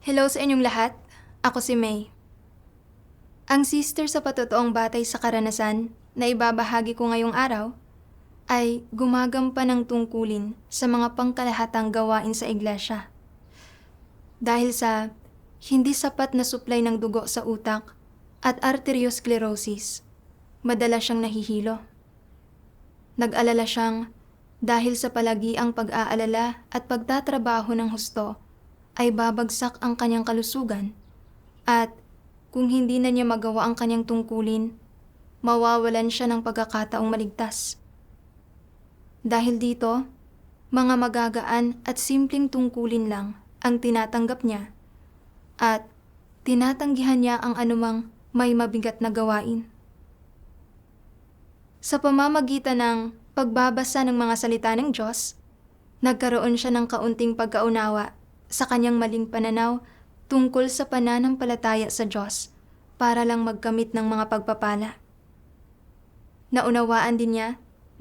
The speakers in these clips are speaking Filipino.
Hello sa inyong lahat. Ako si May. Ang sister sa patotoong batay sa karanasan na ibabahagi ko ngayong araw ay gumagampan ng tungkulin sa mga pangkalahatang gawain sa iglesia. Dahil sa hindi sapat na supply ng dugo sa utak at arteriosclerosis, madalas siyang nahihilo. Nag-alala siyang dahil sa palagiang pag-aalala at pagtatrabaho ng husto ay babagsak ang kanyang kalusugan at kung hindi na niya magawa ang kanyang tungkulin, mawawalan siya ng pagkakataong maligtas. Dahil dito, mga magagaan at simpleng tungkulin lang ang tinatanggap niya at tinatanggihan niya ang anumang may mabigat na gawain. Sa pamamagitan ng pagbabasa ng mga salita ng Diyos, nagkaroon siya ng kaunting pagkaunawa sa kanyang maling pananaw tungkol sa pananampalataya sa Diyos para lang magkamit ng mga pagpapala. Naunawaan din niya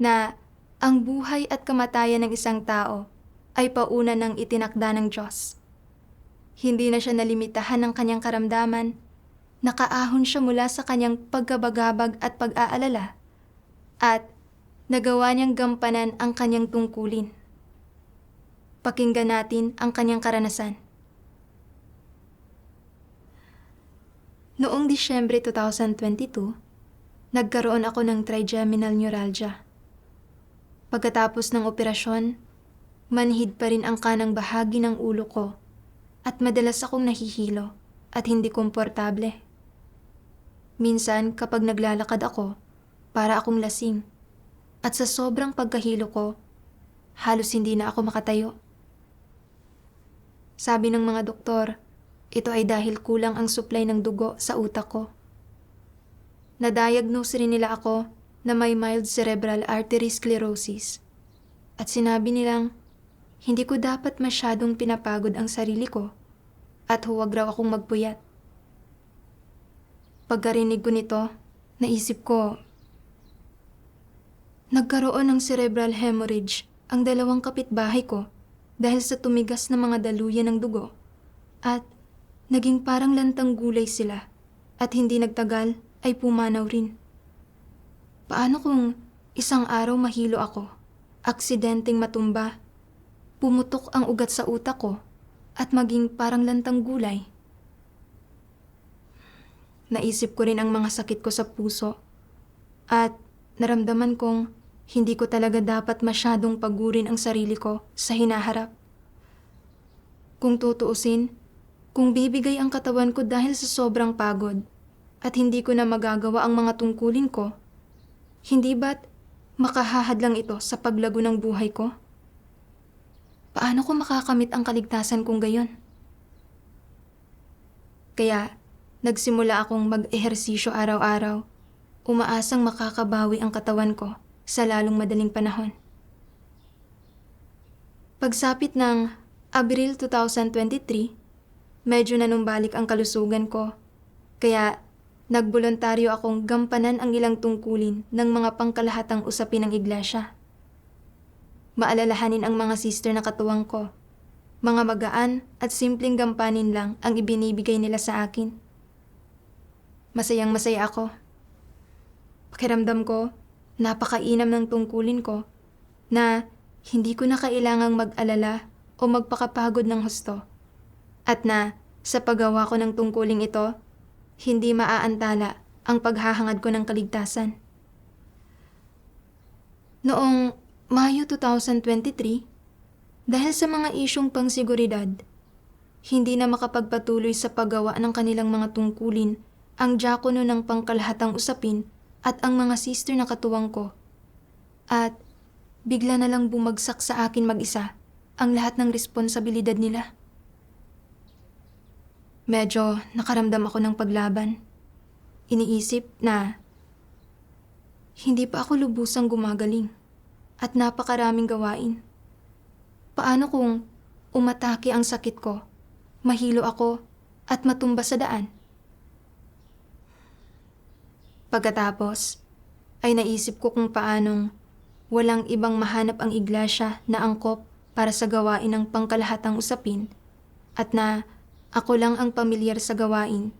na ang buhay at kamatayan ng isang tao ay pauna ng itinakda ng Diyos. Hindi na siya nalimitahan ng kanyang karamdaman, nakaahon siya mula sa kanyang pagkabagabag at pag-aalala, at nagawa niyang gampanan ang kanyang tungkulin. Pakinggan natin ang kanyang karanasan. Noong Disyembre 2022, nagkaroon ako ng trigeminal neuralgia. Pagkatapos ng operasyon, manhid pa rin ang kanang bahagi ng ulo ko at madalas akong nahihilo at hindi komportable. Minsan kapag naglalakad ako, para akong lasing at sa sobrang pagkahilo ko, halos hindi na ako makatayo. Sabi ng mga doktor, ito ay dahil kulang ang supply ng dugo sa utak ko. Na-diagnose rin nila ako na may mild cerebral artery sclerosis at sinabi nilang hindi ko dapat masyadong pinapagod ang sarili ko at huwag raw akong magpuyat. Pagkarinig ko nito, naisip ko, nagkaroon ng cerebral hemorrhage ang dalawang kapitbahay ko dahil sa tumigas na mga daluyan ng dugo at naging parang lantang gulay sila at hindi nagtagal ay pumanaw rin. Paano kung isang araw mahilo ako, aksidenteng matumba, pumutok ang ugat sa utak ko at maging parang lantang gulay? Naisip ko rin ang mga sakit ko sa puso at naramdaman kong hindi ko talaga dapat masyadong pagurin ang sarili ko sa hinaharap. Kung tutuusin, kung bibigay ang katawan ko dahil sa sobrang pagod at hindi ko na magagawa ang mga tungkulin ko, hindi ba't makahahad lang ito sa paglago ng buhay ko? Paano ko makakamit ang kaligtasan kung gayon? Kaya, nagsimula akong mag-ehersisyo araw-araw, umaasang makakabawi ang katawan ko sa lalong madaling panahon. Pagsapit ng Abril 2023, medyo nanumbalik ang kalusugan ko, kaya nagboluntaryo akong gampanan ang ilang tungkulin ng mga pangkalahatang usapin ng iglesia. Maalalahanin ang mga sister na katuwang ko. Mga magaan at simpleng gampanin lang ang ibinibigay nila sa akin. Masayang masaya ako. Pakiramdam ko, napakainam ng tungkulin ko na hindi ko na kailangang mag-alala o magpakapagod ng husto at na sa paggawa ko ng tungkuling ito, hindi maaantala ang paghahangad ko ng kaligtasan. Noong Mayo 2023, dahil sa mga isyong pangsiguridad, hindi na makapagpatuloy sa paggawa ng kanilang mga tungkulin ang diakono ng pangkalahatang usapin at ang mga sister na katuwang ko. At bigla na lang bumagsak sa akin mag-isa ang lahat ng responsibilidad nila. Medyo nakaramdam ako ng paglaban. Iniisip na hindi pa ako lubusang gumagaling at napakaraming gawain. Paano kung umatake ang sakit ko, mahilo ako at matumba sa daan? Pagkatapos, ay naisip ko kung paanong walang ibang mahanap ang iglesia na angkop para sa gawain ng pangkalahatang usapin at na Ako lang ang pamilyar sa gawain,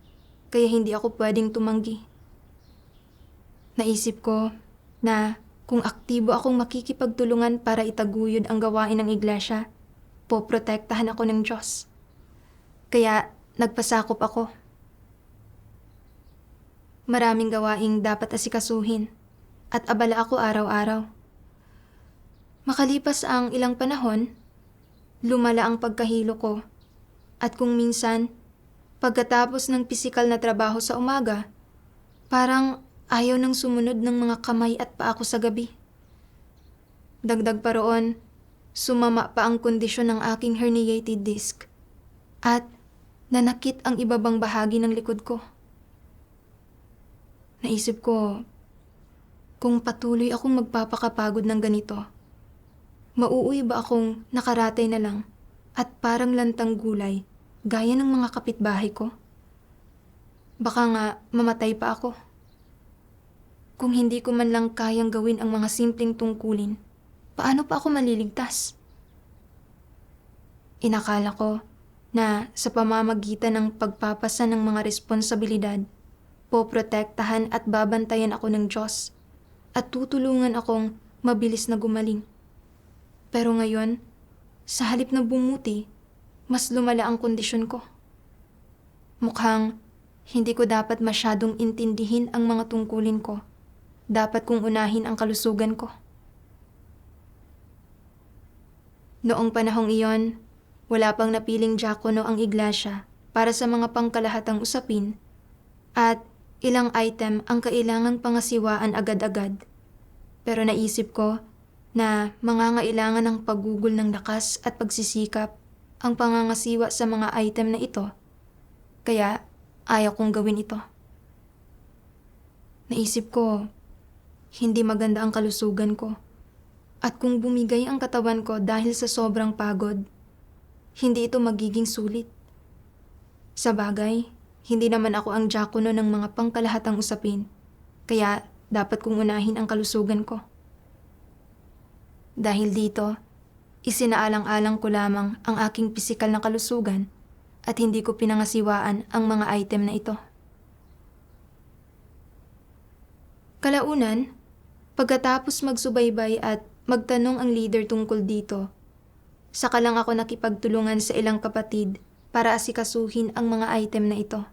kaya hindi ako pwedeng tumanggi. Naisip ko na kung aktibo akong makikipagtulungan para itaguyod ang gawain ng iglesia, poprotektahan ako ng Diyos. Kaya nagpasakop ako. Maraming gawaing dapat asikasuhin at abala ako araw-araw. Makalipas ang ilang panahon, lumala ang pagkahilo ko at kung minsan, pagkatapos ng pisikal na trabaho sa umaga, parang ayaw nang sumunod ng mga kamay at paa ko sa gabi. Dagdag pa roon, sumama pa ang kondisyon ng aking herniated disc at nanakit ang ibabang bahagi ng likod ko. Naisip ko, kung patuloy akong magpapakapagod ng ganito, mauuwi ba akong nakaratay na lang at parang lantang gulay gaya ng mga kapitbahay ko? Baka nga mamatay pa ako. Kung hindi ko man lang kayang gawin ang mga simpleng tungkulin, paano pa ako maliligtas? Inakala ko na sa pamamagitan ng pagpapasa ng mga responsibilidad, poprotektahan at babantayan ako ng Diyos at tutulungan akong mabilis na gumaling. Pero ngayon, sa halip na bumuti, mas lumala ang kondisyon ko. Mukhang hindi ko dapat masyadong intindihin ang mga tungkulin ko. Dapat kong unahin ang kalusugan ko. Noong panahong iyon, wala pang napiling diakono ang iglesia para sa mga pangkalahatang usapin at ilang item ang kailangang pangasiwaan agad-agad. Pero naisip ko na mangangailangan ng paggugol ng lakas at pagsisikap ang pangangasiwa sa mga item na ito. Kaya ayaw kong gawin ito. Naisip ko, hindi maganda ang kalusugan ko. At kung bumigay ang katawan ko dahil sa sobrang pagod, hindi ito magiging sulit. Sa bagay, hindi naman ako ang diakono ng mga pangkalahatang usapin, kaya dapat kong unahin ang kalusugan ko. Dahil dito, isinaalang-alang ko lamang ang aking pisikal na kalusugan at hindi ko pinangasiwaan ang mga item na ito. Kalaunan, pagkatapos magsubaybay at magtanong ang leader tungkol dito, saka lang ako nakipagtulungan sa ilang kapatid para asikasuhin ang mga item na ito.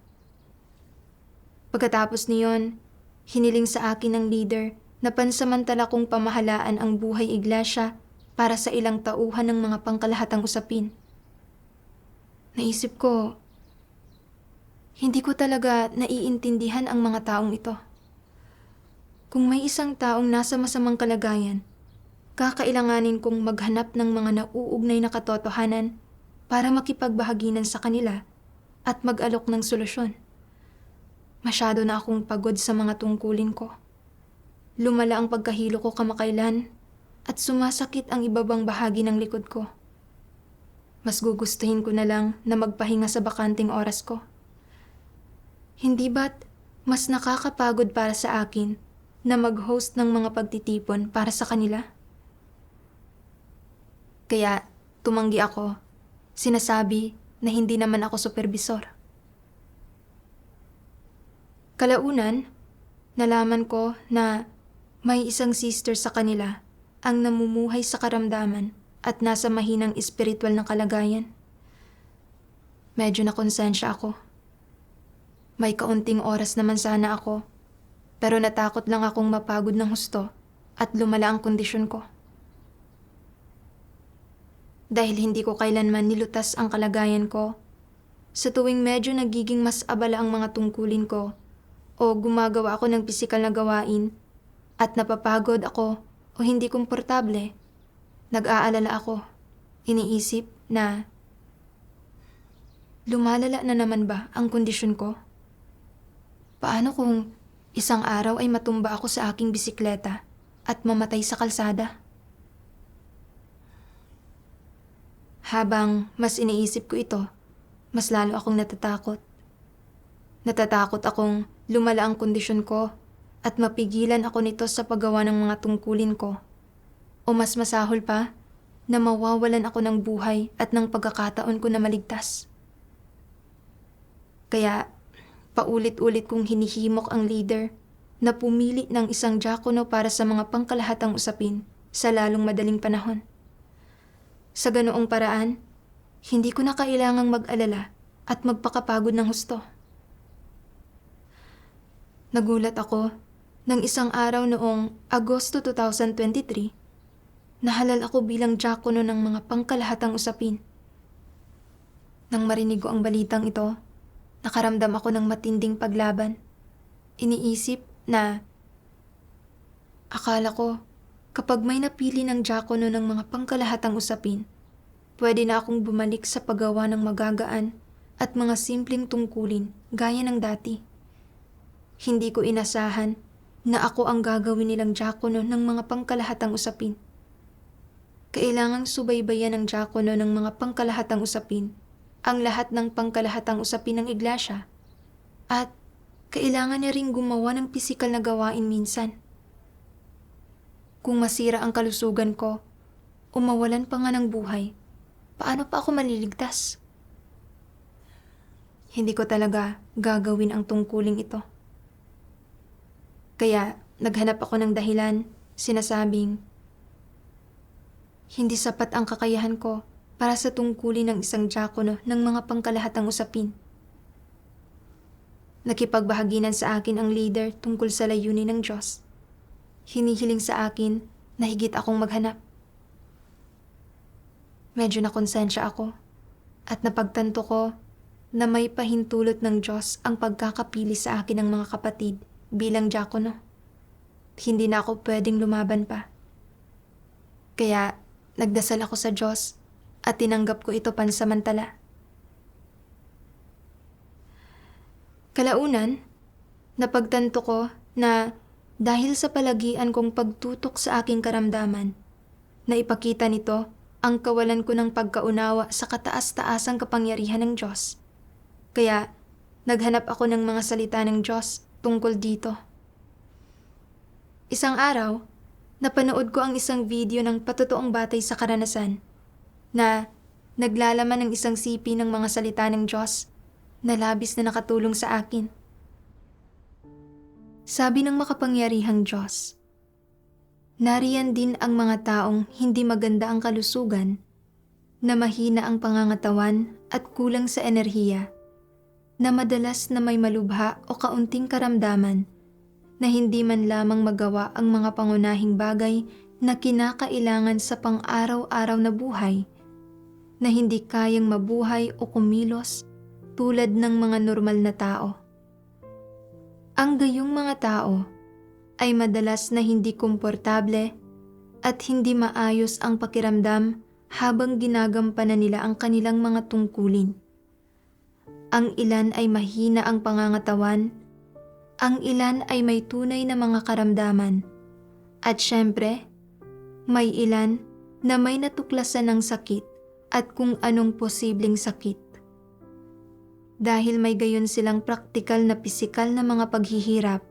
Pagkatapos niyon, hiniling sa akin ng leader na pansamantala kong pamahalaan ang buhay iglesia para sa ilang tauhan ng mga pangkalahatang usapin. Naisip ko, hindi ko talaga naiintindihan ang mga taong ito. Kung may isang taong nasa masamang kalagayan, kakailanganin kong maghanap ng mga nauugnay na katotohanan para makipagbahaginan sa kanila at mag-alok ng solusyon. Masyado na akong pagod sa mga tungkulin ko. Lumala ang pagkahilo ko kamakailan at sumasakit ang ibabang bahagi ng likod ko. Mas gugustuhin ko na lang na magpahinga sa bakanting oras ko. Hindi ba't mas nakakapagod para sa akin na mag-host ng mga pagtitipon para sa kanila? Kaya tumanggi ako, sinasabi na hindi naman ako supervisor. Kalaunan, nalaman ko na may isang sister sa kanila ang namumuhay sa karamdaman at nasa mahinang espiritual na kalagayan. Medyo nakonsensya ako. May kaunting oras naman sana ako, pero natakot lang akong mapagod ng husto at lumala ang kondisyon ko. Dahil hindi ko kailanman nilutas ang kalagayan ko, sa tuwing medyo nagiging mas abala ang mga tungkulin ko o gumagawa ako ng pisikal na gawain at napapagod ako o hindi komportable, nag-aalala ako. Iniisip na lumalala na naman ba ang kondisyon ko? Paano kung isang araw ay matumba ako sa aking bisikleta at mamatay sa kalsada? Habang mas iniisip ko ito, mas lalo akong natatakot. Natatakot akong lumala ang kondisyon ko at mapigilan ako nito sa paggawa ng mga tungkulin ko. O mas masahol pa, na mawawalan ako ng buhay at ng pagkakataon ko na maligtas. Kaya paulit-ulit kong hinihimok ang leader na pumili ng isang diakono para sa mga pangkalahatang usapin sa lalong madaling panahon. Sa ganoong paraan, hindi ko na kailangang mag-alala at magpakapagod ng husto. Nagulat ako nang isang araw noong Agosto 2023, nahalal ako bilang diakono ng mga pangkalahatang usapin. Nang marinig ko ang balitang ito, nakaramdam ako ng matinding paglaban. Iniisip na akala ko kapag may napili ng diakono ng mga pangkalahatang usapin, pwede na akong bumalik sa paggawa ng magagaan at mga simpleng tungkulin gaya ng dati. Hindi ko inasahan na ako ang gagawin nilang diakono ng mga pangkalahatang usapin. Kailangang subaybayan ng diakono ng mga pangkalahatang usapin ang lahat ng pangkalahatang usapin ng iglesia at kailangan niya ring gumawa ng pisikal na gawain minsan. Kung masira ang kalusugan ko o mawalan pa nga ng buhay, paano pa ako maliligtas? Hindi ko talaga gagawin ang tungkuling ito. Kaya naghanap ako ng dahilan, sinasabing, hindi sapat ang kakayahan ko para sa tungkulin ng isang diakono ng mga pangkalahatang usapin. Nakipagbahaginan sa akin ang leader tungkol sa layunin ng Diyos. Hinihiling sa akin na higit akong maghanap. Medyo nakonsensya ako at napagtanto ko na may pahintulot ng Diyos ang pagkakapili sa akin ng mga kapatid bilang diakono. Hindi na ako pwedeng lumaban pa. Kaya nagdasal ako sa Diyos at tinanggap ko ito pansamantala. Kalaunan, napagtanto ko na dahil sa palagian kong pagtutok sa aking karamdaman, na ipakita nito ang kawalan ko ng pagkaunawa sa kataas-taasang kapangyarihan ng Diyos. Kaya naghanap ako ng mga salita ng Diyos tungkol dito. Isang araw, napanood ko ang isang video ng patotoong batay sa karanasan na naglalaman ng isang sipi ng mga salita ng Diyos na labis na nakatulong sa akin. Sabi ng makapangyarihang Diyos, nariyan din ang mga taong hindi maganda ang kalusugan, na mahina ang pangangatawan at kulang sa enerhiya, na madalas na may malubha o kaunting karamdaman, na hindi man lamang magawa ang mga pangunahing bagay na kinakailangan sa pang-araw-araw na buhay, na hindi kayang mabuhay o kumilos tulad ng mga normal na tao. Ang gayong mga tao ay madalas na hindi komportable at hindi maayos ang pakiramdam habang ginagampanan nila ang kanilang mga tungkulin. Ang ilan ay mahina ang pangangatawan, ang ilan ay may tunay na mga karamdaman, at syempre, may ilan na may natuklasan ng sakit at kung anong posibleng sakit. Dahil may gayon silang praktikal na pisikal na mga paghihirap,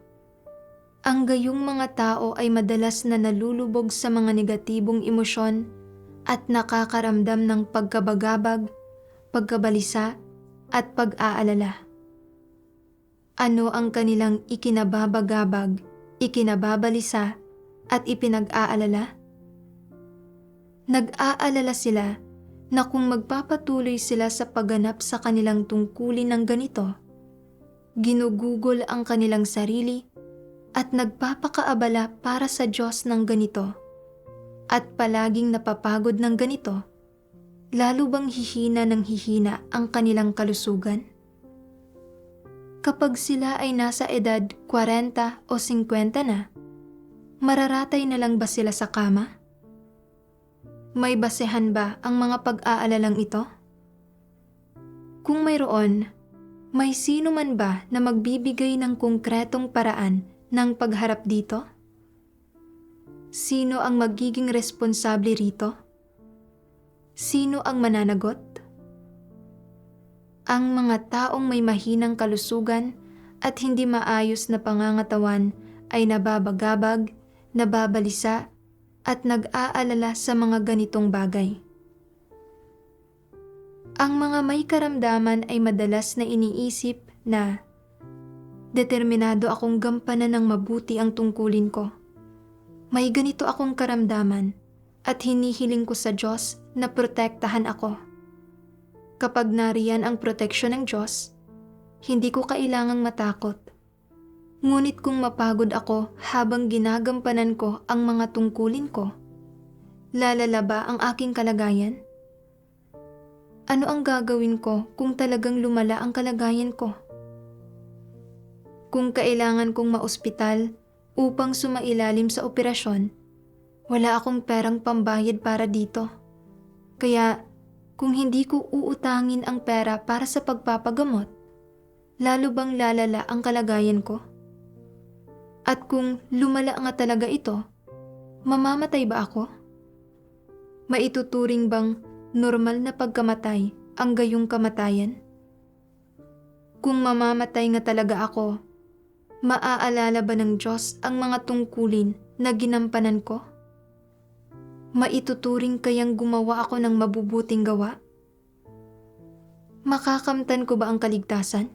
ang gayong mga tao ay madalas na nalulubog sa mga negatibong emosyon at nakakaramdam ng pagkabagabag, pagkabalisa at pag-aalala. Ano ang kanilang ikinababagabag, ikinababalisa at ipinag-aalala? Nag-aalala sila na kung magpapatuloy sila sa pagganap sa kanilang tungkulin ng ganito, ginugugol ang kanilang sarili at nagpapakaabala para sa Diyos ng ganito, at palaging napapagod ng ganito, lalo bang hihina ng hihina ang kanilang kalusugan? Kapag sila ay nasa edad 40 o 50 na, mararatay na lang ba sila sa kama? May basehan ba ang mga pag-aalalang ito? Kung mayroon, may sino man ba na magbibigay ng konkretong paraan ng pagharap dito? Sino ang magiging responsable rito? Sino ang mananagot? Ang mga taong may mahinang kalusugan at hindi maayos na pangangatawan ay nababagabag, nababalisa, at nag-aalala sa mga ganitong bagay. Ang mga may karamdaman ay madalas na iniisip na determinado akong gampanan ng mabuti ang tungkulin ko. May ganito akong karamdaman at hinihiling ko sa Diyos na protektahan ako. Kapag nariyan ang proteksyon ng Diyos, hindi ko kailangang matakot. Ngunit kung mapagod ako habang ginagampanan ko ang mga tungkulin ko, lalala ba ang aking kalagayan? Ano ang gagawin ko kung talagang lumala ang kalagayan ko? Kung kailangan kong maospital upang sumailalim sa operasyon, wala akong perang pambayad para dito. Kaya kung hindi ko uutangin ang pera para sa pagpapagamot, lalo bang lalala ang kalagayan ko? At kung lumala nga talaga ito, mamamatay ba ako? Maituturing bang normal na pagkamatay ang gayong kamatayan? Kung mamamatay nga talaga ako, maaalala ba ng Diyos ang mga tungkulin na ginampanan ko? Maituturing kayang gumawa ako ng mabubuting gawa? Makakamtan ko ba ang kaligtasan?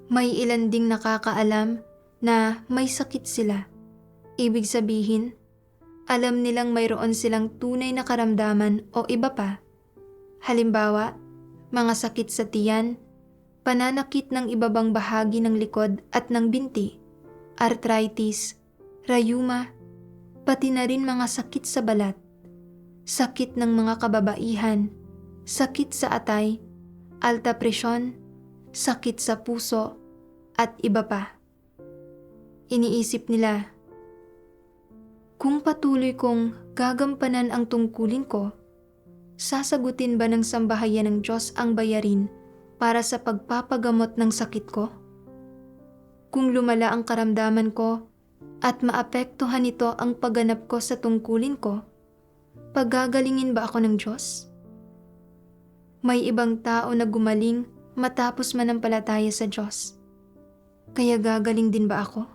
May ilan ding nakakaalam na may sakit sila. Ibig sabihin, alam nilang mayroon silang tunay na karamdaman o iba pa. Halimbawa, mga sakit sa tiyan, pananakit ng ibabang bahagi ng likod at ng binti, arthritis, rayuma, pati na rin mga sakit sa balat, sakit ng mga kababaihan, sakit sa atay, alta presyon, sakit sa puso, at iba pa. Iniisip nila, kung patuloy kong gagampanan ang tungkulin ko, sasagutin ba ng sambahayan ng Diyos ang bayarin para sa pagpapagamot ng sakit ko? Kung lumala ang karamdaman ko at maapektuhan nito ang pagganap ko sa tungkulin ko, pagagalingin ba ako ng Diyos? May ibang tao na gumaling matapos manampalataya sa Diyos. Kaya gagaling din ba ako?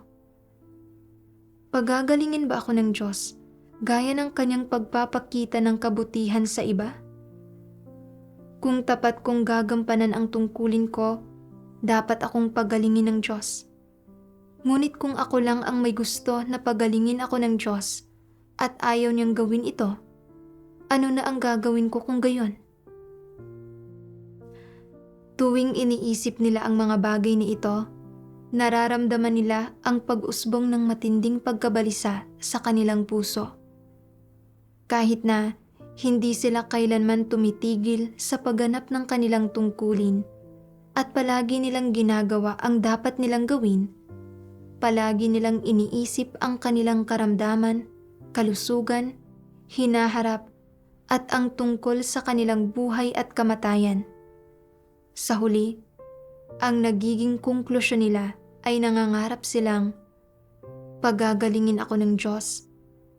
Pagagalingin ba ako ng Diyos gaya ng kanyang pagpapakita ng kabutihan sa iba? Kung tapat kong gagampanan ang tungkulin ko, dapat akong pagalingin ng Diyos. Ngunit kung ako lang ang may gusto na pagalingin ako ng Diyos at ayaw niyang gawin ito, ano na ang gagawin ko kung gayon? Tuwing iniisip nila ang mga bagay na ito, nararamdaman nila ang pag-usbong ng matinding pagkabalisa sa kanilang puso. Kahit na hindi sila kailanman tumitigil sa pagganap ng kanilang tungkulin at palagi nilang ginagawa ang dapat nilang gawin, palagi nilang iniisip ang kanilang karamdaman, kalusugan, hinaharap at ang tungkol sa kanilang buhay at kamatayan. Sa huli, ang nagiging konklusyon nila ay nangangarap silang, pagagalingin ako ng Diyos,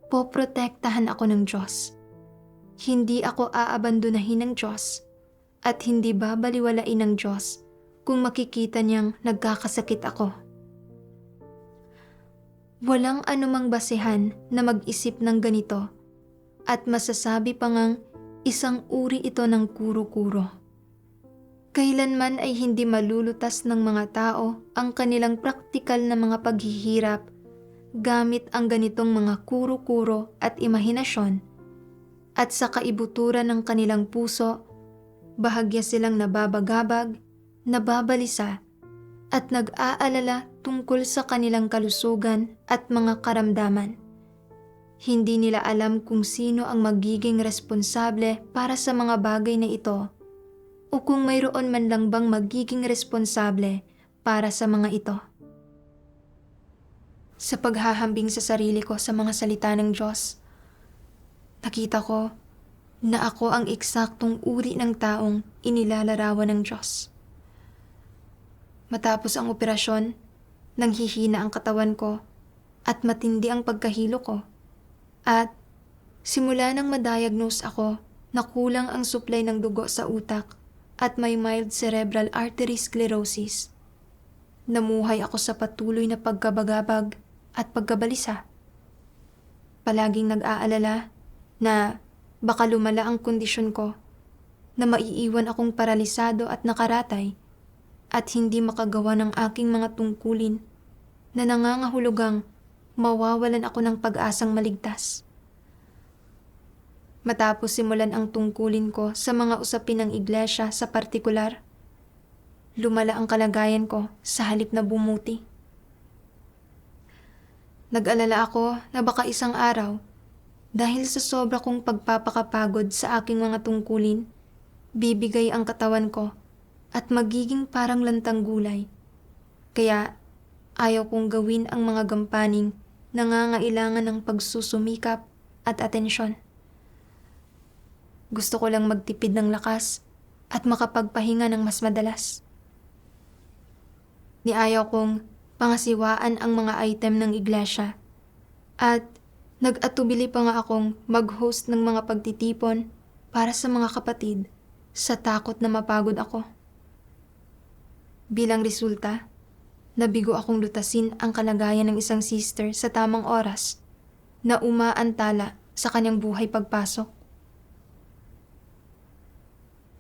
poprotektahan ako ng Diyos. Hindi ako aabandonahin ng Diyos at hindi babaliwalain ng Diyos kung makikita niyang nagkakasakit ako. Walang anumang basehan na mag-isip ng ganito at masasabi pa ngang isang uri ito ng kuro-kuro. Kailanman ay hindi malulutas ng mga tao ang kanilang praktikal na mga paghihirap gamit ang ganitong mga kuro-kuro at imahinasyon, at sa kaibuturan ng kanilang puso, bahagya silang nababagabag, nababalisa, at nag-aalala tungkol sa kanilang kalusugan at mga karamdaman. Hindi nila alam kung sino ang magiging responsable para sa mga bagay na ito, o kung mayroon man lang bang magiging responsable para sa mga ito. Sa paghahambing sa sarili ko sa mga salita ng Diyos, nakita ko na ako ang eksaktong uri ng taong inilalarawan ng Diyos. Matapos ang operasyon, nanghihina ang katawan ko at matindi ang pagkahilo ko. At simula nang madiagnose ako na kulang ang supply ng dugo sa utak at may mild cerebral artery sclerosis, namuhay ako sa patuloy na pagkabagabag at pagkabalisa. Palaging nag-aalala na baka lumala ang kondisyon ko na maiiwan akong paralisado at nakaratay at hindi makagawa ng aking mga tungkulin na nangangahulugang mawawalan ako ng pag-asang maligtas. Matapos simulan ang tungkulin ko sa mga usapin ng iglesia sa partikular, lumala ang kalagayan ko sa halip na bumuti. Nag-alala ako na baka isang araw, dahil sa sobra kong pagpapakapagod sa aking mga tungkulin, bibigay ang katawan ko at magiging parang lantang gulay. Kaya ayaw kong gawin ang mga gampaning nangangailangan ng pagsusumikap at atensyon. Gusto ko lang magtipid ng lakas at makapagpahinga ng mas madalas. Niayaw kong pangasiwaan ang mga item ng iglesia at nag-atubili pa nga akong mag-host ng mga pagtitipon para sa mga kapatid sa takot na mapagod ako. Bilang resulta, nabigo akong lutasin ang kalagayan ng isang sister sa tamang oras na umaantala sa kanyang buhay pagpasok.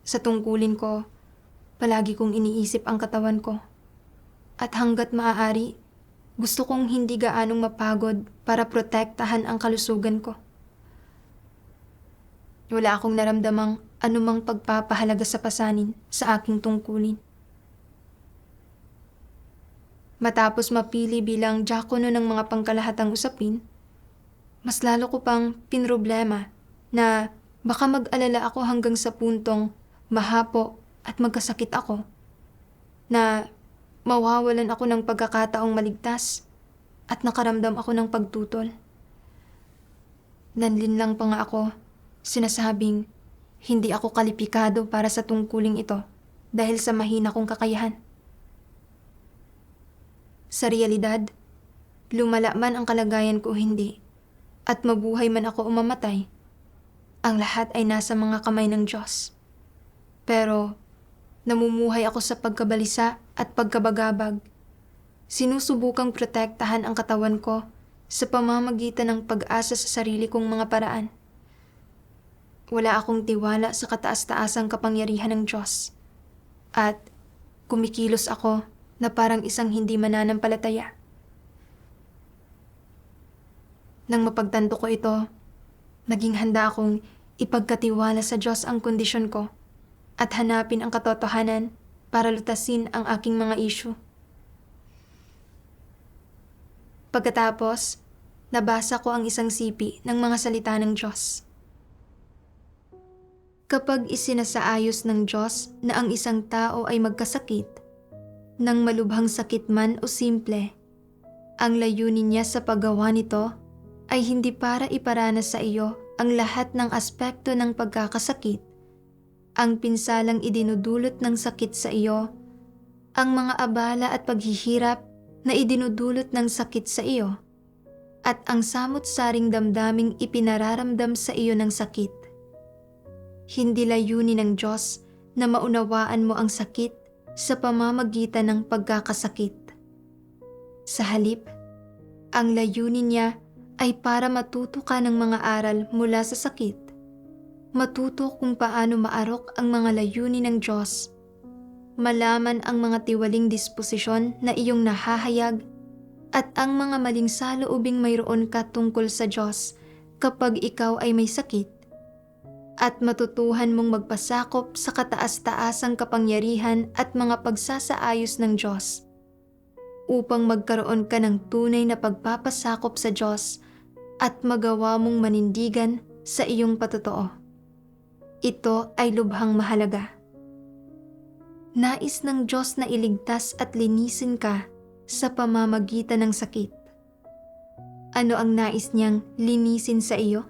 Sa tungkulin ko, palagi kong iniisip ang katawan ko. At hanggat maaari, gusto kong hindi gaanong mapagod para protektahan ang kalusugan ko. Wala akong naramdamang anumang pagpapahalaga sa pasanin sa aking tungkulin. Matapos mapili bilang diakono ng mga pangkalahatang usapin, mas lalo ko pang pinroblema na baka mag-alala ako hanggang sa puntong mahapo at magkasakit ako, na mawawalan ako ng pagkakataong maligtas at nakaramdam ako ng pagtutol. Nanlinlang pa nga ako, sinasabing hindi ako kalipikado para sa tungkuling ito dahil sa mahina kong kakayahan. Sa realidad, lumala man ang kalagayan ko o hindi, at mabuhay man ako o mamatay, ang lahat ay nasa mga kamay ng Diyos. Pero namumuhay ako sa pagkabalisa at pagkabagabag. Sinusubukang protektahan ang katawan ko sa pamamagitan ng pag-asa sa sarili kong mga paraan. Wala akong tiwala sa kataas-taasang kapangyarihan ng Diyos. At kumikilos ako na parang isang hindi mananampalataya. Nang mapagtanto ko ito, naging handa akong ipagkatiwala sa Diyos ang kondisyon ko at hanapin ang katotohanan para lutasin ang aking mga issue. Pagkatapos, nabasa ko ang isang sipi ng mga salita ng Diyos. Kapag isinasaayos ng Diyos na ang isang tao ay magkasakit, ng malubhang sakit man o simple, ang layunin niya sa paggawa nito ay hindi para iparanas sa iyo ang lahat ng aspekto ng pagkakasakit, ang pinsalang idinudulot ng sakit sa iyo, ang mga abala at paghihirap na idinudulot ng sakit sa iyo, at ang samot-saring damdaming ipinararamdam sa iyo ng sakit. Hindi layunin ng Diyos na maunawaan mo ang sakit sa pamamagitan ng pagkakasakit. Sa halip, ang layunin niya ay para matuto ka ng mga aral mula sa sakit. Matuto kung paano maarok ang mga layunin ng Diyos, malaman ang mga tiwaling disposisyon na iyong nahahayag at ang mga maling saloobing mayroon ka tungkol sa Diyos kapag ikaw ay may sakit, at matutuhan mong magpasakop sa kataas-taasang kapangyarihan at mga pagsasaayos ng Diyos upang magkaroon ka ng tunay na pagpapasakop sa Diyos at magawa mong manindigan sa iyong patotoo. Ito ay lubhang mahalaga. Nais ng Diyos na iligtas at linisin ka sa pamamagitan ng sakit. Ano ang nais niyang linisin sa iyo?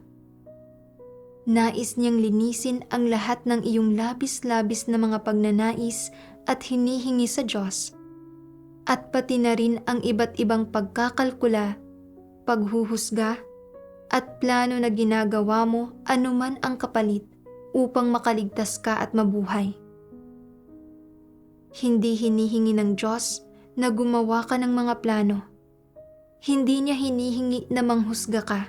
Nais niyang linisin ang lahat ng iyong labis-labis na mga pagnanais at hinihingi sa Diyos, at pati na rin ang iba't ibang pagkakalkula, paghuhusga, at plano na ginagawa mo anuman ang kapalit upang makaligtas ka at mabuhay. Hindi hinihingi ng Diyos na gumawa ka ng mga plano. Hindi niya hinihingi na manghusga ka.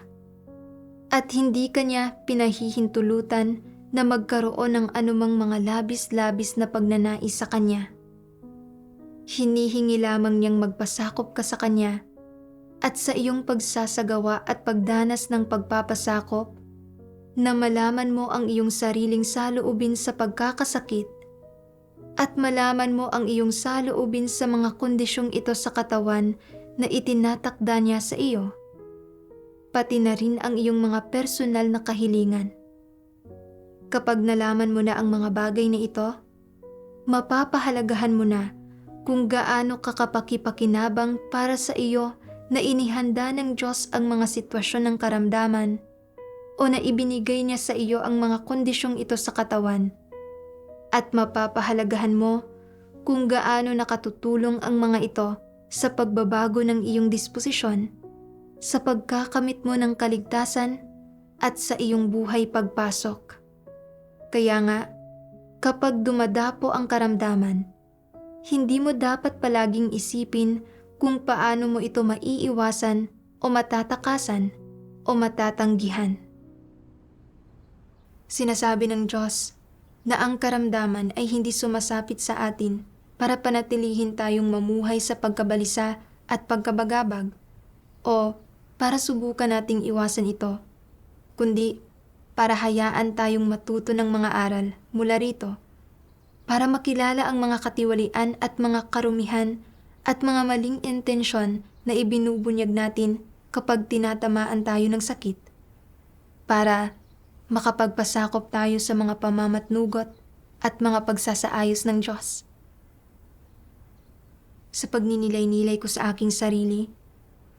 At hindi ka niya pinahihintulutan na magkaroon ng anumang mga labis-labis na pagnanais sa Kanya. Hinihingi lamang niyang magpasakop ka sa Kanya at sa iyong pagsasagawa at pagdanas ng pagpapasakop, na malaman mo ang iyong sariling saloobin sa pagkakasakit at malaman mo ang iyong saloobin sa mga kondisyong ito sa katawan na itinatakda niya sa iyo, pati na rin ang iyong mga personal na kahilingan. Kapag nalaman mo na ang mga bagay na ito, mapapahalagahan mo na kung gaano kakapakipakinabang para sa iyo na inihanda ng Diyos ang mga sitwasyon ng karamdaman o na ibinigay niya sa iyo ang mga kondisyong ito sa katawan. At mapapahalagahan mo kung gaano nakatutulong ang mga ito sa pagbabago ng iyong disposisyon, sa pagkakamit mo ng kaligtasan at sa iyong buhay pagpasok. Kaya nga, kapag dumadapo ang karamdaman, hindi mo dapat palaging isipin kung paano mo ito maiiwasan o matatakasan o matatanggihan. Sinasabi ng Diyos na ang karamdaman ay hindi sumasapit sa atin para panatilihin tayong mamuhay sa pagkabalisa at pagkabagabag o para subukan nating iwasan ito, kundi para hayaan tayong matuto ng mga aral mula rito, para makilala ang mga katiwalian at mga karumihan at mga maling intensyon na ibinubunyag natin kapag tinatamaan tayo ng sakit, para makapagpasakop tayo sa mga pamamatnugot at mga pagsasaayos ng Diyos. Sa pagninilay-nilay ko sa aking sarili,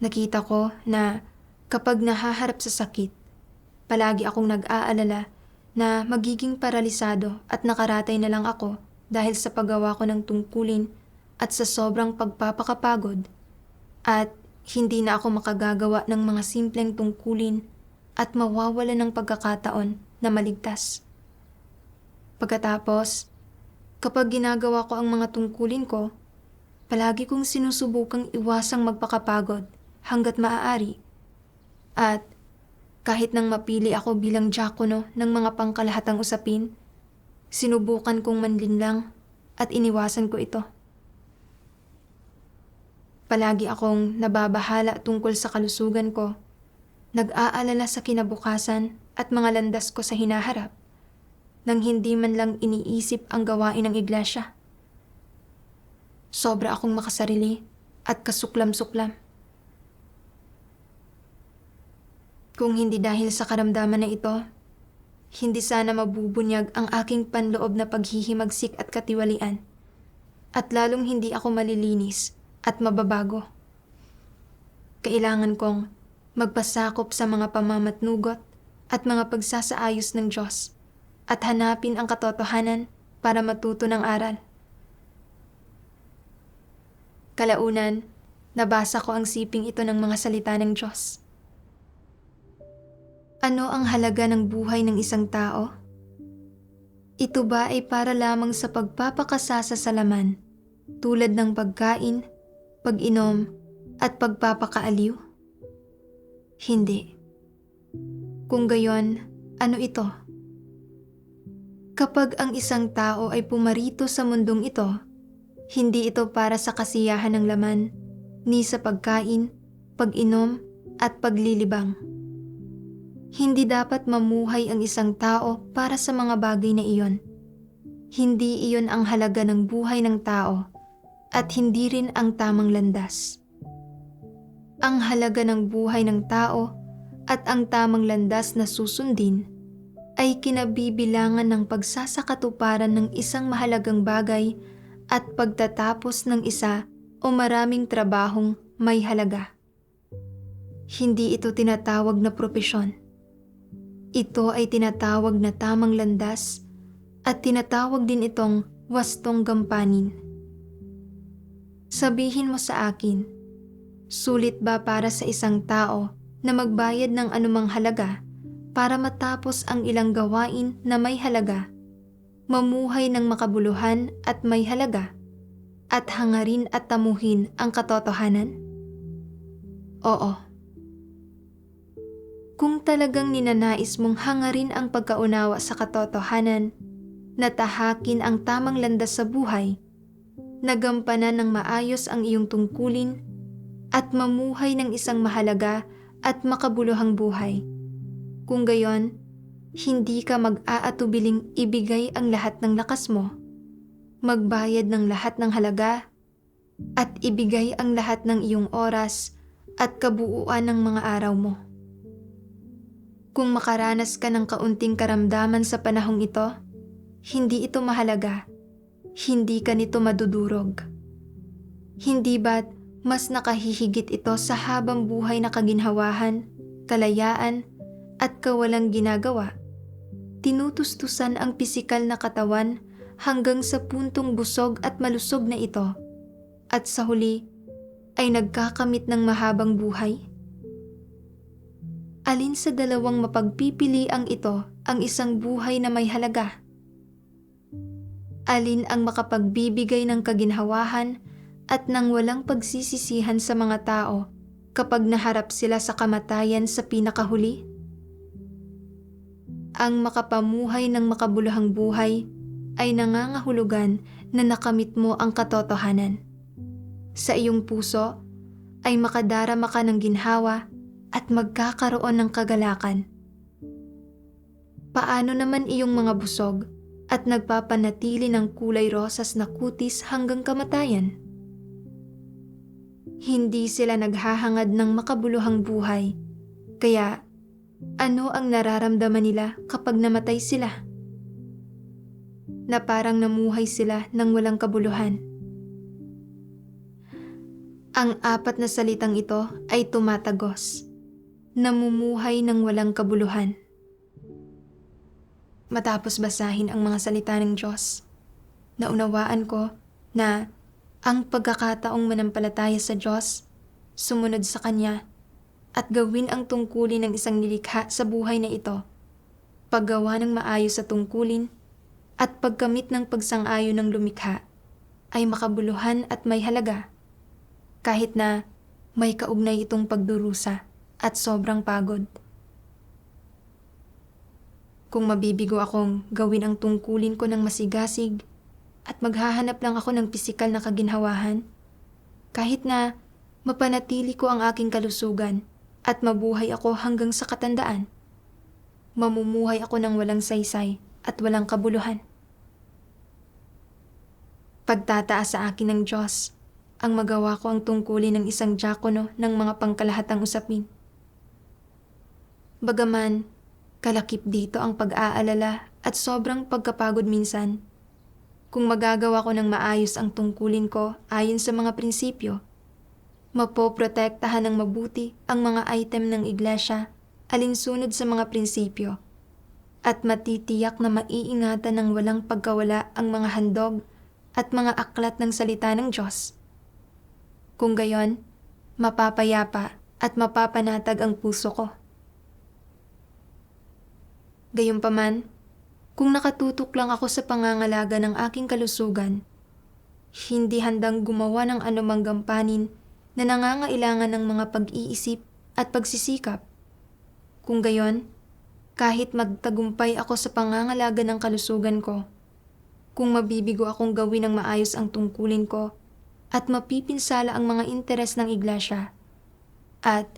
nakita ko na kapag nahaharap sa sakit, palagi akong nag-aalala na magiging paralisado at nakaratay na lang ako dahil sa paggawa ko ng tungkulin at sa sobrang pagpapakapagod, at hindi na ako makagagawa ng mga simpleng tungkulin at mawawala ng pagkakataon na maligtas. Pagkatapos, kapag ginagawa ko ang mga tungkulin ko, palagi kong sinusubukang iwasang magpakapagod hanggat maaari, at kahit nang mapili ako bilang diakono ng mga pangkalahatang usapin, sinubukan kong manlinlang at iniwasan ko ito. Palagi akong nababahala tungkol sa kalusugan ko, nag-aalala sa kinabukasan at mga landas ko sa hinaharap, nang hindi man lang iniisip ang gawain ng iglesia. Sobra akong makasarili at kasuklam-suklam. Kung hindi dahil sa karamdaman na ito, hindi sana mabubunyag ang aking panloob na paghihimagsik at katiwalian, at lalong hindi ako malilinis at mababago. Kailangan kong magpasakop sa mga pamamatnugot at mga pagsasaayos ng Diyos at hanapin ang katotohanan para matuto ng aral. Kalaunan, nabasa ko ang siping ito ng mga salita ng Diyos. Ano ang halaga ng buhay ng isang tao? Ito ba ay para lamang sa pagpapakasasa sa laman, tulad ng pagkain, pag-inom, at pagpapakaaliw? Hindi. Kung gayon, ano ito? Kapag ang isang tao ay pumarito sa mundong ito, hindi ito para sa kasiyahan ng laman, ni sa pagkain, pag-inom, at paglilibang. Hindi dapat mamuhay ang isang tao para sa mga bagay na iyon. Hindi iyon ang halaga ng buhay ng tao at hindi rin ang tamang landas. Ang halaga ng buhay ng tao at ang tamang landas na susundin ay kinabibilangan ng pagsasakatuparan ng isang mahalagang bagay at pagtatapos ng isa o maraming trabahong may halaga. Hindi ito tinatawag na propesyon. Ito ay tinatawag na tamang landas at tinatawag din itong wastong gampanin. Sabihin mo sa akin, sulit ba para sa isang tao na magbayad ng anumang halaga para matapos ang ilang gawain na may halaga, mamuhay ng makabuluhan at may halaga, at hangarin at tamuhin ang katotohanan? Oo. Kung talagang ninanais mong hangarin ang pagkaunawa sa katotohanan, natahakin ang tamang landas sa buhay, nagampanan ng maayos ang iyong tungkulin, at mamuhay ng isang mahalaga at makabuluhang buhay. Kung gayon, hindi ka mag-aatubiling ibigay ang lahat ng lakas mo, magbayad ng lahat ng halaga, at ibigay ang lahat ng iyong oras at kabuuan ng mga araw mo. Kung makaranas ka ng kaunting karamdaman sa panahong ito, hindi ito mahalaga, hindi ka nito madudurog. Hindi ba't mas nakahihigit ito sa habang buhay na kaginhawahan, kalayaan, at kawalang ginagawa? Tinutustusan ang pisikal na katawan hanggang sa puntong busog at malusog na ito, at sa huli ay nagkakamit ng mahabang buhay? Alin sa dalawang mapagpipiliang ito ang isang buhay na may halaga? Alin ang makapagbibigay ng kaginhawahan at ng walang pagsisisihan sa mga tao kapag naharap sila sa kamatayan sa pinakahuli? Ang makapamuhay ng makabuluhang buhay ay nangangahulugan na nakamit mo ang katotohanan. Sa iyong puso ay makadarama ka ng ginhawa at magkakaroon ng kagalakan. Paano naman iyong mga busog at nagpapanatili ng kulay rosas na kutis hanggang kamatayan? Hindi sila naghahangad ng makabuluhang buhay, kaya ano ang nararamdaman nila kapag namatay sila? Na parang namuhay sila ng walang kabuluhan. Ang apat na salitang ito ay tumatagos, namumuhay ng walang kabuluhan. Matapos basahin ang mga salita ng Diyos, naunawaan ko na ang pagkakataong manampalataya sa Diyos, sumunod sa Kanya, at gawin ang tungkulin ng isang nilikha sa buhay na ito, paggawa ng maayos sa tungkulin, at pagkamit ng pagsang-ayon ng lumikha, ay makabuluhan at may halaga, kahit na may kaugnay itong pagdurusa at sobrang pagod. Kung mabibigo akong gawin ang tungkulin ko ng masigasig at maghahanap lang ako ng pisikal na kaginhawahan, kahit na mapanatili ko ang aking kalusugan at mabuhay ako hanggang sa katandaan, mamumuhay ako ng walang saysay at walang kabuluhan. Pagtataas sa akin ng Diyos ang magawa ko ang tungkulin ng isang diakono ng mga pangkalahatang usapin. Bagaman, kalakip dito ang pag-aalala at sobrang pagkapagod minsan, kung magagawa ko ng maayos ang tungkulin ko ayon sa mga prinsipyo, mapoprotektahan ng mabuti ang mga item ng iglesia alinsunod sa mga prinsipyo, at matitiyak na maiingatan ng walang pagkawala ang mga handog at mga aklat ng salita ng Diyos. Kung gayon, mapapayapa at mapapanatag ang puso ko. Gayunpaman, kung nakatutok lang ako sa pangangalaga ng aking kalusugan, hindi handang gumawa ng anumang gampanin na nangangailangan ng mga pag-iisip at pagsisikap. Kung gayon, kahit magtagumpay ako sa pangangalaga ng kalusugan ko, kung mabibigo akong gawin ng maayos ang tungkulin ko at mapipinsala ang mga interes ng iglesia, at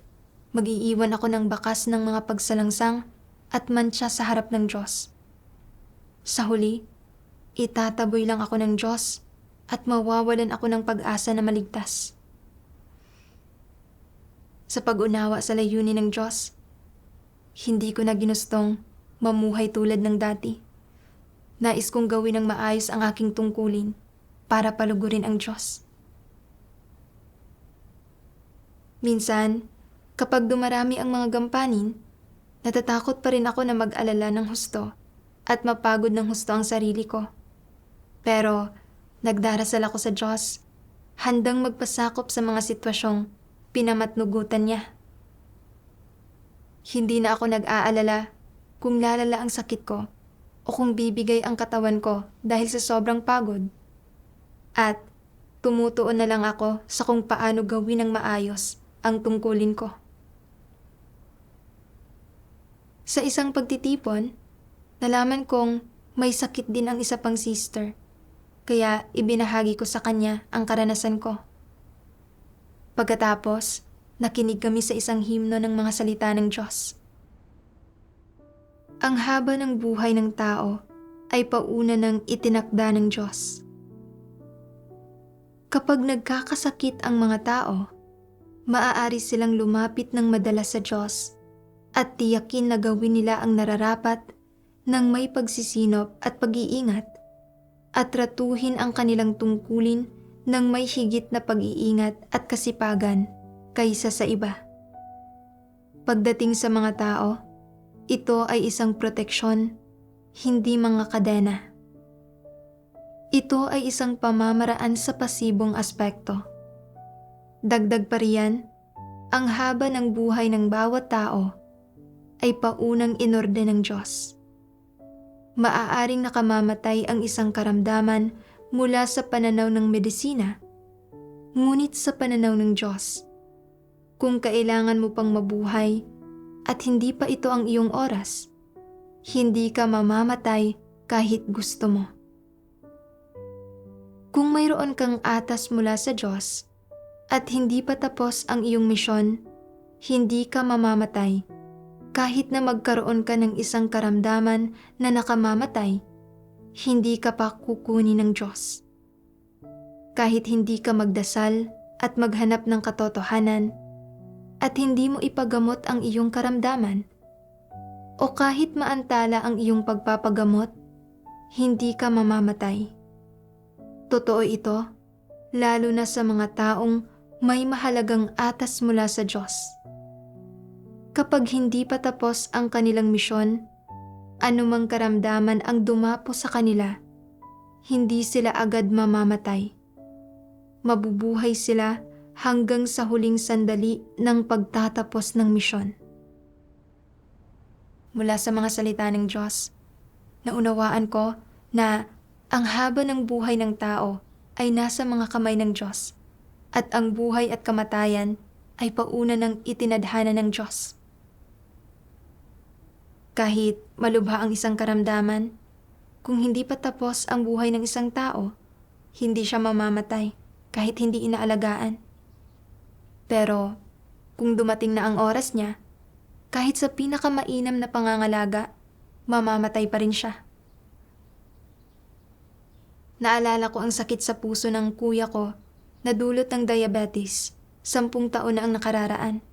mag-iiwan ako ng bakas ng mga pagsalangsang at mantsa sa harap ng Diyos. Sa huli, itataboy lang ako ng Diyos at mawawalan ako ng pag-asa na maligtas. Sa pag-unawa sa layunin ng Diyos, hindi ko na ginustong mamuhay tulad ng dati. Nais kong gawin ng maayos ang aking tungkulin para palugurin ang Diyos. Minsan, kapag dumarami ang mga gampanin, natatakot pa rin ako na mag-alala ng husto at mapagod ng husto ang sarili ko. Pero nagdarasal ako sa Diyos, handang magpasakop sa mga sitwasyong pinamatnugutan niya. Hindi na ako nag-aalala kung lalala ang sakit ko o kung bibigay ang katawan ko dahil sa sobrang pagod. At tumutuon na lang ako sa kung paano gawin ng maayos ang tungkulin ko. Sa isang pagtitipon, nalaman kong may sakit din ang isa pang sister, kaya ibinahagi ko sa kanya ang karanasan ko. Pagkatapos, nakinig kami sa isang himno ng mga salita ng Diyos. Ang haba ng buhay ng tao ay pauna ng itinakda ng Diyos. Kapag nagkakasakit ang mga tao, maaari silang lumapit ng madalas sa Diyos at tiyakin na gawin nila ang nararapat ng may pagsisinop at pag-iingat at tratuhin ang kanilang tungkulin ng may higit na pag-iingat at kasipagan kaysa sa iba. Pagdating sa mga tao, ito ay isang proteksyon, hindi mga kadena. Ito ay isang pamamaraan sa pasibong aspekto. Dagdag pa riyan, ang haba ng buhay ng bawat tao ay paunang inorde ng Diyos. Maaaring nakamamatay ang isang karamdaman mula sa pananaw ng medisina, ngunit sa pananaw ng Diyos, kung kailangan mo pang mabuhay at hindi pa ito ang iyong oras, hindi ka mamamatay kahit gusto mo. Kung mayroon kang atas mula sa Diyos at hindi pa tapos ang iyong misyon, hindi ka mamamatay kahit na magkaroon ka ng isang karamdaman na nakamamatay, hindi ka pa kukunin ng Diyos. Kahit hindi ka magdasal at maghanap ng katotohanan at hindi mo ipagamot ang iyong karamdaman, o kahit maantala ang iyong pagpapagamot, hindi ka mamamatay. Totoo ito, lalo na sa mga taong may mahalagang atas mula sa Diyos. Kapag hindi pa tapos ang kanilang misyon, anumang karamdaman ang dumapo sa kanila, hindi sila agad mamamatay. Mabubuhay sila hanggang sa huling sandali ng pagtatapos ng misyon. Mula sa mga salita ng Diyos, naunawaan ko na ang haba ng buhay ng tao ay nasa mga kamay ng Diyos at ang buhay at kamatayan ay pauna ng itinadhana ng Diyos. Kahit malubha ang isang karamdaman, kung hindi pa tapos ang buhay ng isang tao, hindi siya mamamatay kahit hindi inaalagaan. Pero kung dumating na ang oras niya, kahit sa pinakamainam na pangangalaga, mamamatay pa rin siya. Naalala ko ang sakit sa puso ng kuya ko na dulot ng diabetes, 10 taon na ang nakararaan.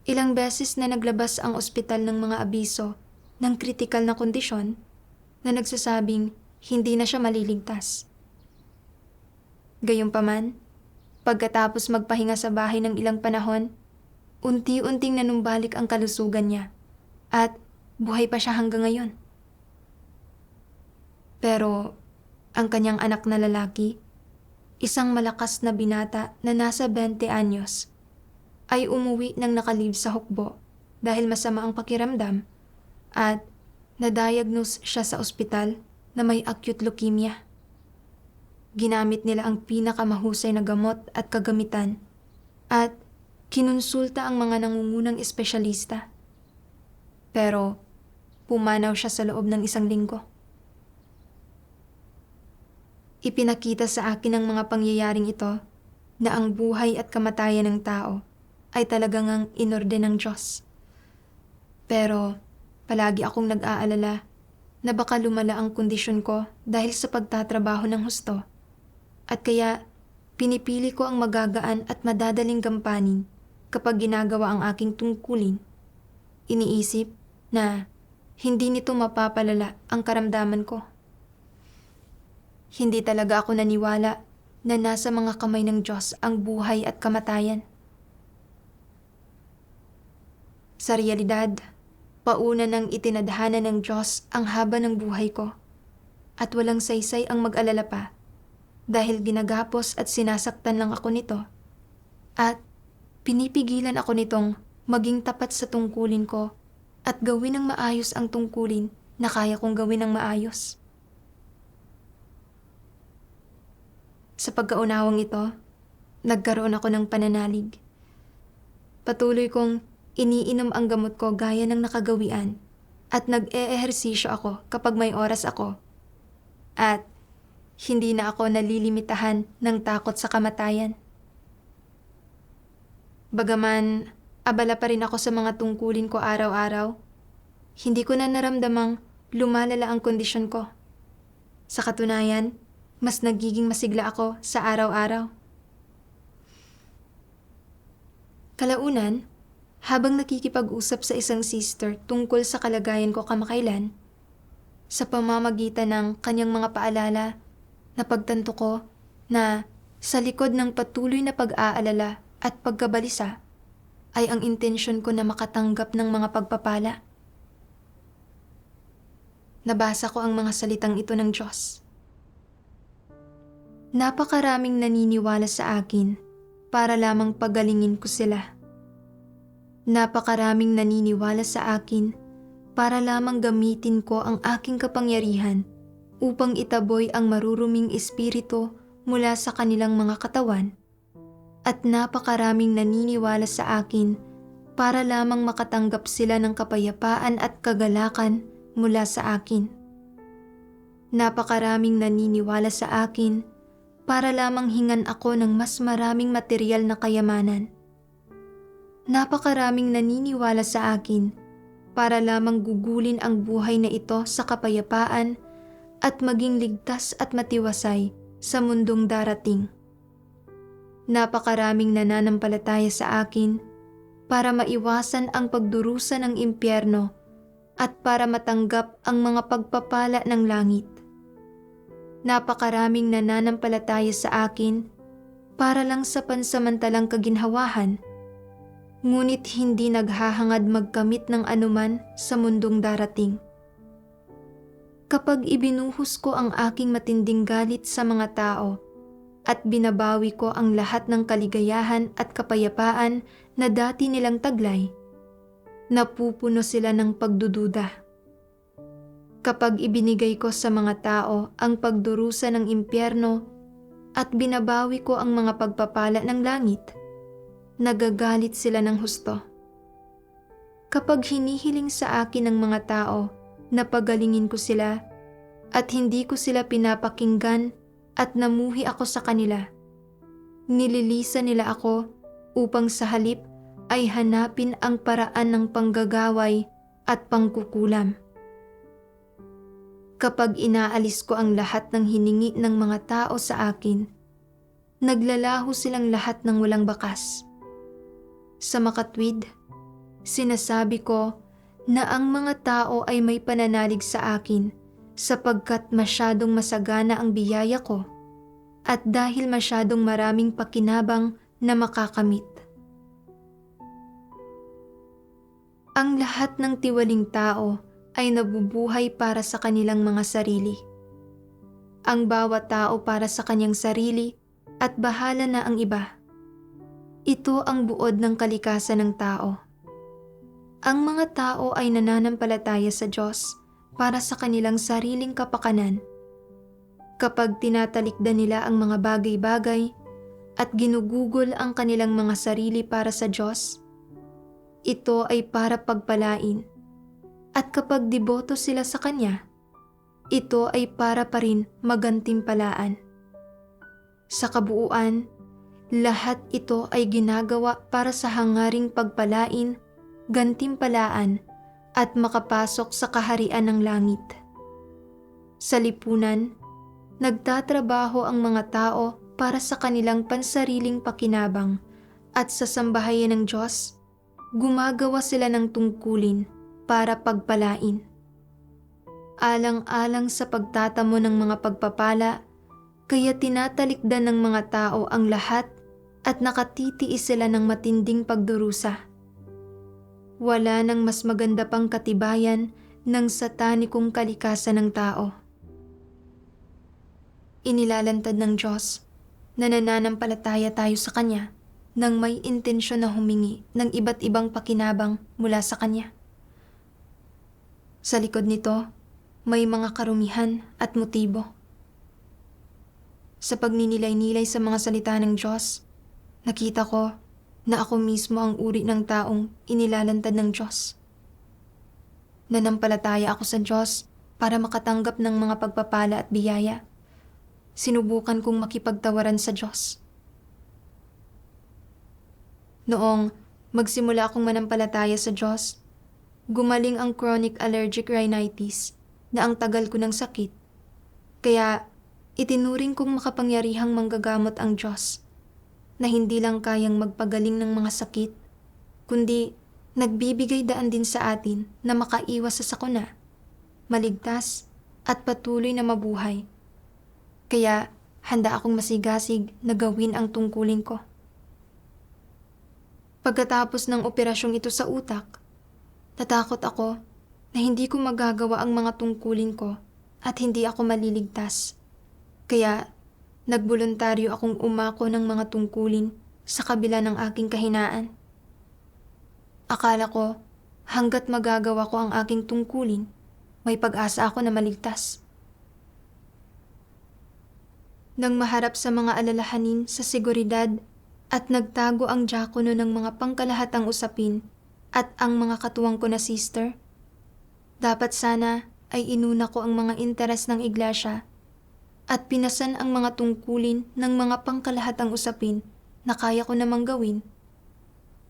Ilang beses na naglabas ang ospital ng mga abiso ng kritikal na kondisyon na nagsasabing hindi na siya maliligtas. Gayunpaman, pagkatapos magpahinga sa bahay ng ilang panahon, unti-unting nanumbalik ang kalusugan niya at buhay pa siya hanggang ngayon. Pero ang kanyang anak na lalaki, isang malakas na binata na nasa 20 anyos, ay umuwi ng nakalib sa hukbo dahil masama ang pakiramdam at na-diagnose siya sa ospital na may acute leukemia. Ginamit nila ang pinakamahusay na gamot at kagamitan at kinonsulta ang mga nangungunang espesyalista. Pero pumanaw siya sa loob ng 1 linggo. Ipinakita sa akin ng mga pangyayaring ito na ang buhay at kamatayan ng tao ay talagang ang inorde ng Diyos. Pero palagi akong nag-aalala na baka lumala ang kondisyon ko dahil sa pagtatrabaho ng husto at kaya pinipili ko ang magagaan at madadaling gampanin kapag ginagawa ang aking tungkulin. Iniisip na hindi nito mapapalala ang karamdaman ko. Hindi talaga ako naniwala na nasa mga kamay ng Diyos ang buhay at kamatayan. Sa realidad, pauna ng itinadhana ng Diyos ang haba ng buhay ko at walang saysay ang mag-alala pa dahil ginagapos at sinasaktan lang ako nito at pinipigilan ako nitong maging tapat sa tungkulin ko at gawin ng maayos ang tungkulin na kaya kong gawin ng maayos. Sa pagkaunawang ito, nagkaroon ako ng pananalig. Patuloy kong Iniinom ang gamot ko gaya ng nakagawian at nag-eehersisyo ako kapag may oras ako. At hindi na ako nalilimitahan ng takot sa kamatayan. Bagaman abala pa rin ako sa mga tungkulin ko araw-araw, hindi ko na naramdamang lumalala ang kondisyon ko. Sa katunayan, mas nagiging masigla ako sa araw-araw. Kalaunan, habang nakikipag-usap sa isang sister tungkol sa kalagayan ko kamakailan, sa pamamagitan ng kanyang mga paalala, napagtanto ko na sa likod ng patuloy na pag-aalala at pagkabalisa ay ang intensyon ko na makatanggap ng mga pagpapala. Nabasa ko ang mga salitang ito ng Diyos. Napakaraming naniniwala sa akin para lamang pagalingin ko sila. Napakaraming naniniwala sa akin para lamang gamitin ko ang aking kapangyarihan upang itaboy ang maruruming espiritu mula sa kanilang mga katawan. At napakaraming naniniwala sa akin para lamang makatanggap sila ng kapayapaan at kagalakan mula sa akin. Napakaraming naniniwala sa akin para lamang hingan ako ng mas maraming material na kayamanan. Napakaraming naniniwala sa akin para lamang gugulin ang buhay na ito sa kapayapaan at maging ligtas at matiwasay sa mundong darating. Napakaraming nananampalataya sa akin para maiwasan ang pagdurusa ng impyerno at para matanggap ang mga pagpapala ng langit. Napakaraming nananampalataya sa akin para lang sa pansamantalang kaginhawahan, ngunit hindi naghahangad magkamit ng anuman sa mundong darating. Kapag ibinuhos ko ang aking matinding galit sa mga tao at binabawi ko ang lahat ng kaligayahan at kapayapaan na dati nilang taglay, napupuno sila ng pagdududa. Kapag ibinigay ko sa mga tao ang pagdurusa ng impyerno at binabawi ko ang mga pagpapala ng langit, nagagalit sila ng husto. Kapag hinihiling sa akin ng mga tao na pagalingin ko sila at hindi ko sila pinapakinggan at namuhi ako sa kanila, nililisa nila ako upang sa halip ay hanapin ang paraan ng panggagaway at pangkukulam. Kapag inaalis ko ang lahat ng hiningi ng mga tao sa akin, naglalaho silang lahat ng walang bakas. Sa makatwid, sinasabi ko na ang mga tao ay may pananalig sa akin sapagkat masyadong masagana ang biyaya ko at dahil masyadong maraming pakinabang na makakamit. Ang lahat ng tiwaling tao ay nabubuhay para sa kanilang mga sarili. Ang bawat tao para sa kanyang sarili at bahala na ang iba. Ito ang buod ng kalikasan ng tao. Ang mga tao ay nananampalataya sa Diyos para sa kanilang sariling kapakanan. Kapag tinatalikdan nila ang mga bagay-bagay at ginugugol ang kanilang mga sarili para sa Diyos, ito ay para pagpalain. At kapag deboto sila sa Kanya, ito ay para pa rin magantimpalaan. Sa kabuuan, lahat ito ay ginagawa para sa hangaring pagpalain, gantimpalaan, at makapasok sa kaharian ng langit. Sa lipunan, nagtatrabaho ang mga tao para sa kanilang pansariling pakinabang at sa sambahayan ng Diyos, gumagawa sila ng tungkulin para pagpalain. Alang-alang sa pagtatamo ng mga pagpapala, kaya tinatalikdan ng mga tao ang lahat at nakatitiis sila ng matinding pagdurusa. Wala nang mas maganda pang katibayan ng satanikong kalikasan ng tao. Inilalantad ng Diyos na nananampalataya tayo sa Kanya nang may intensyon na humingi ng iba't ibang pakinabang mula sa Kanya. Sa likod nito, may mga karumihan at motibo. Sa pagninilay-nilay sa mga salita ng Diyos, nakita ko na ako mismo ang uri ng taong inilalantad ng Diyos. Nanampalataya ako sa Diyos para makatanggap ng mga pagpapala at biyaya. Sinubukan kong makipagtawaran sa Diyos. Noong magsimula akong manampalataya sa Diyos, gumaling ang chronic allergic rhinitis na ang tagal ko ng sakit. Kaya itinuring kong makapangyarihang manggagamot ang Diyos na hindi lang kayang magpagaling ng mga sakit, kundi nagbibigay daan din sa atin na makaiwas sa sakuna, maligtas at patuloy na mabuhay. Kaya handa akong masigasig na gawin ang tungkulin ko. Pagkatapos ng operasyong ito sa utak, natakot ako na hindi ko magagawa ang mga tungkulin ko at hindi ako maliligtas. Kaya nagboluntaryo akong umako ng mga tungkulin sa kabila ng aking kahinaan. Akala ko hanggat magagawa ko ang aking tungkulin, may pag-asa ako na maligtas. Nang maharap sa mga alalahanin sa seguridad at nagtago ang diakono ng mga pangkalahatang usapin at ang mga katuwang ko na sister, dapat sana ay inuna ko ang mga interes ng iglesia at pinasan ang mga tungkulin ng mga pangkalahatang usapin na kaya ko namang gawin.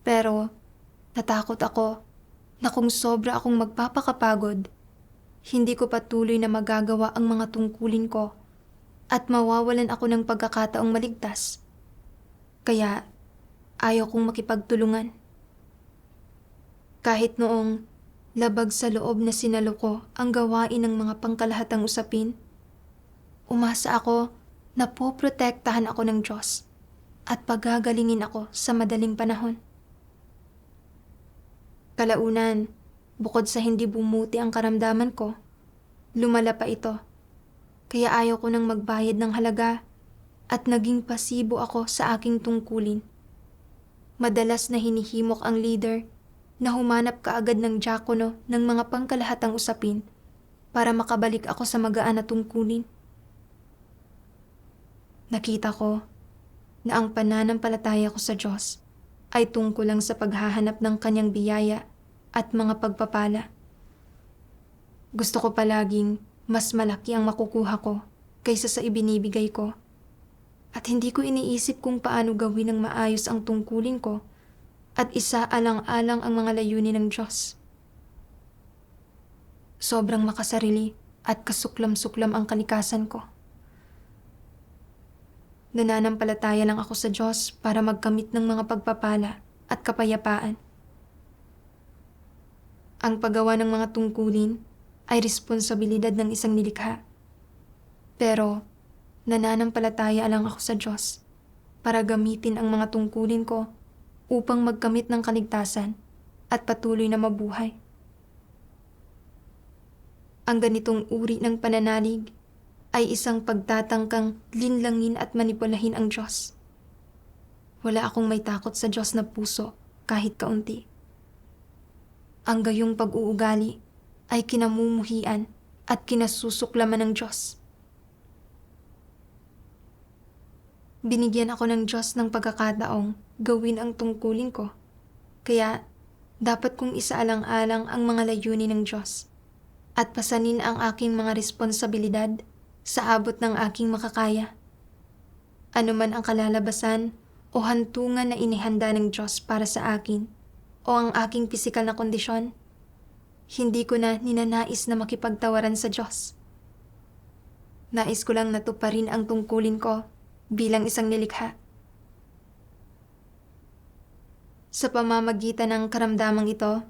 Pero natakot ako na kung sobra akong magpapakapagod, hindi ko patuloy na magagawa ang mga tungkulin ko at mawawalan ako ng pagkakataong maligtas. Kaya ayaw kong makipagtulungan. Kahit noong labag sa loob na sinalo ko ang gawain ng mga pangkalahatang usapin, umasa ako na poprotektahan ako ng Diyos at pagagalingin ako sa madaling panahon. Kalaunan, bukod sa hindi bumuti ang karamdaman ko, lumala pa ito. Kaya ayaw ko nang magbayad ng halaga at naging pasibo ako sa aking tungkulin. Madalas na hinihimok ang leader na humanap kaagad ng diakono ng mga pangkalahatang usapin para makabalik ako sa magaan na tungkulin. Nakita ko na ang pananampalataya ko sa Diyos ay tungkol lang sa paghahanap ng kanyang biyaya at mga pagpapala. Gusto ko palaging mas malaki ang makukuha ko kaysa sa ibinibigay ko. At hindi ko iniisip kung paano gawin ng maayos ang tungkulin ko at isaalang-alang ang mga layunin ng Diyos. Sobrang makasarili at kasuklam-suklam ang kalikasan ko. Nananampalataya lang ako sa Diyos para magkamit ng mga pagpapala at kapayapaan. Ang paggawa ng mga tungkulin ay responsibilidad ng isang nilikha. Pero nananampalataya lang ako sa Diyos para gamitin ang mga tungkulin ko upang magkamit ng kaligtasan at patuloy na mabuhay. Ang ganitong uri ng pananalig ay isang pagtatangkang linlangin at manipulahin ang Diyos. Wala akong may takot sa Diyos na puso kahit kaunti. Ang gayong pag-uugali ay kinamumuhian at kinasusuklaman ng Diyos. Binigyan ako ng Diyos ng pagkakataong gawin ang tungkulin ko, kaya dapat kong isaalang-alang ang mga layunin ng Diyos at pasanin ang aking mga responsibilidad sa abot ng aking makakaya. Ano man ang kalalabasan o hantungan na inihanda ng Diyos para sa akin o ang aking pisikal na kondisyon, hindi ko na ninanais na makipagtawaran sa Diyos. Nais ko lang natuparin ang tungkulin ko bilang isang nilikha. Sa pamamagitan ng karamdamang ito,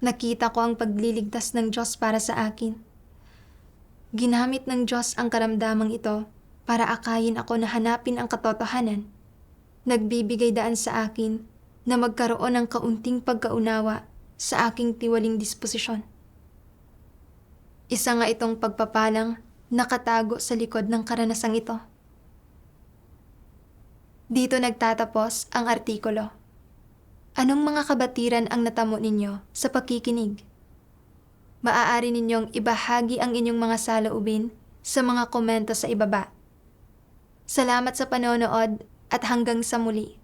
nakita ko ang pagliligtas ng Diyos para sa akin. Ginamit ng Diyos ang karamdamang ito para akayin ako na hanapin ang katotohanan. Nagbibigay daan sa akin na magkaroon ng kaunting pagkaunawa sa aking tiwaling disposisyon. Isa nga itong pagpapalang nakatago sa likod ng karanasang ito. Dito nagtatapos ang artikulo. Anong mga kabatiran ang natamo ninyo sa pakikinig? Maaari ninyong ibahagi ang inyong mga saloobin sa mga komento sa ibaba. Salamat sa panonood at hanggang sa muli.